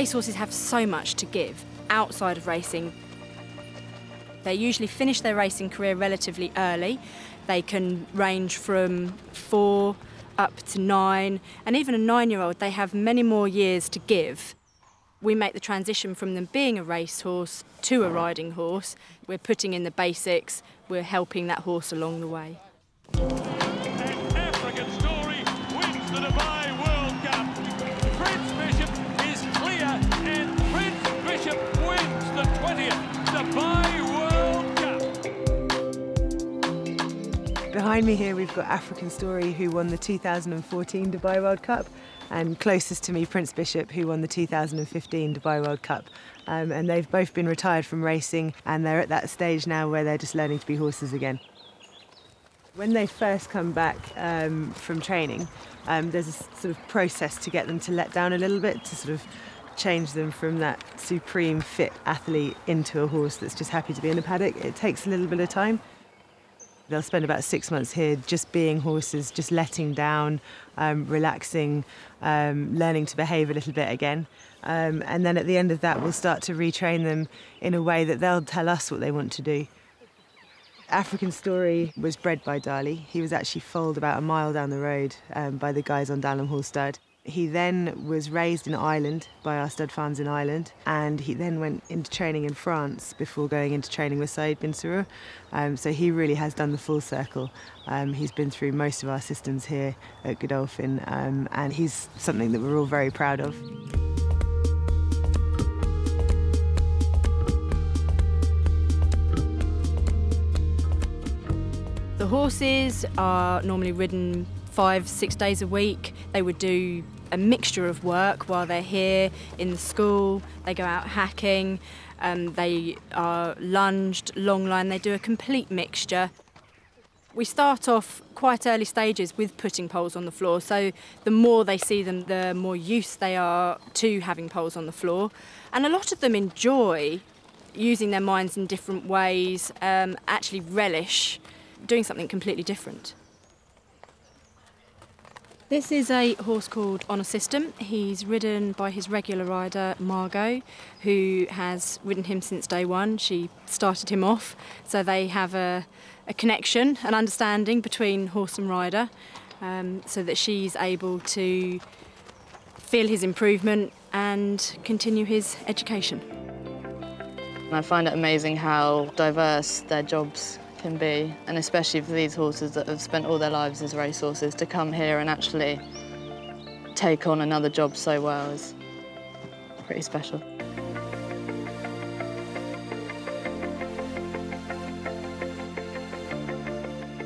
Racehorses have so much to give outside of racing. They usually finish their racing career relatively early. They can range from 4 up to 9, and even a 9-year-old, they have many more years to give. We make the transition from them being a racehorse to a riding horse. We're putting in the basics, we're helping that horse along the way. An African story wins the Dubai World Cup. Prince Bishop is clear, and Prince Bishop wins the 20th Dubai World Cup. Behind me here we've got African Story, who won the 2014 Dubai World Cup, and closest to me Prince Bishop, who won the 2015 Dubai World Cup. And they've both been retired from racing, and they're at that stage now where they're just learning to be horses again. When they first come back from training, there's a sort of process to get them to let down a little bit, to sort of change them from that supreme fit athlete into a horse that's just happy to be in a paddock. It takes a little bit of time. They'll spend about 6 months here just being horses, just letting down, relaxing, learning to behave a little bit again. And then at the end of that, we'll start to retrain them in a way that they'll tell us what they want to do. African Story was bred by Dali. He was actually foaled about a mile down the road by the guys on Dalham Hall Stud. He then was raised in Ireland by our stud farms in Ireland, and he then went into training in France before going into training with Saïd bin Suroor. So he really has done the full circle. He's been through most of our systems here at Godolphin, and he's something that we're all very proud of. The horses are normally ridden 5-6 days a week. They would do a mixture of work while they're here in the school. They go out hacking, they are lunged, long line, they do a complete mixture. We start off quite early stages with putting poles on the floor, so the more they see them, the more used they are to having poles on the floor. And a lot of them enjoy using their minds in different ways, actually relish doing something completely different. This is a horse called On a System. He's ridden by his regular rider, Margot, who has ridden him since day one. She started him off, so they have a connection, an understanding between horse and rider, so that she's able to feel his improvement and continue his education. I find it amazing how diverse their jobs can be, and especially for these horses that have spent all their lives as racehorses, to come here and actually take on another job so well is pretty special.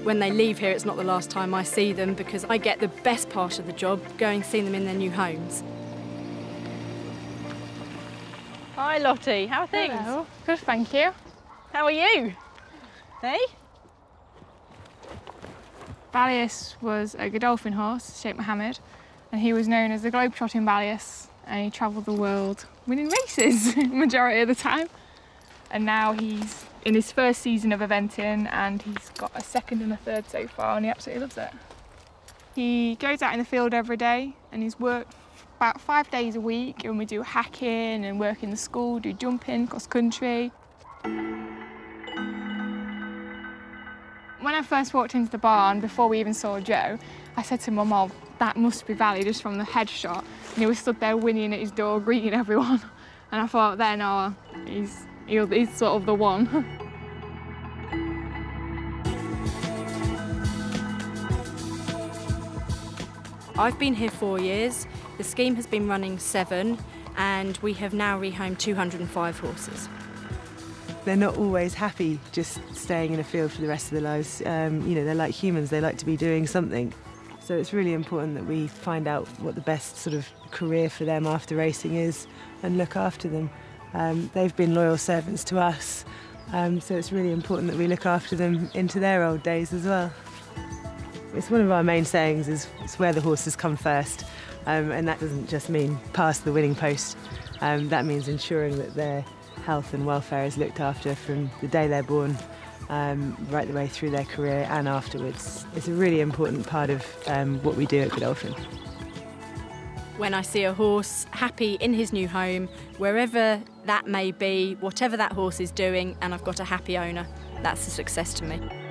When they leave here, it's not the last time I see them, because I get the best part of the job, going seeing them in their new homes. Hi Lottie, how are things? Hello. Good, thank you. How are you? Hey? Ballius was a Godolphin horse, Sheikh Mohammed, and he was known as the globe-trotting Ballius, and he travelled the world winning races majority of the time. And now he's in his first season of eventing, and he's got a second and a third so far, and he absolutely loves it. He goes out in the field every day, and he's worked about 5 days a week, and we do hacking and work in the school, do jumping, cross-country. When I first walked into the barn, before we even saw Joe, I said to Mum, "Oh, that must be Valley just from the headshot." And he was stood there whinnying at his door, greeting everyone. And I thought then, oh, he's sort of the one. I've been here 4 years. The scheme has been running 7, and we have now rehomed 205 horses. They're not always happy just staying in a field for the rest of their lives. You know, they're like humans, they like to be doing something. So it's really important that we find out what the best sort of career for them after racing is and look after them. They've been loyal servants to us, so it's really important that we look after them into their old days as well. It's one of our main sayings is it's where the horses come first, and that doesn't just mean past the winning post. That means ensuring that their health and welfare is looked after from the day they're born right the way through their career and afterwards. It's a really important part of what we do at Godolphin. When I see a horse happy in his new home, wherever that may be, whatever that horse is doing, and I've got a happy owner, that's a success to me.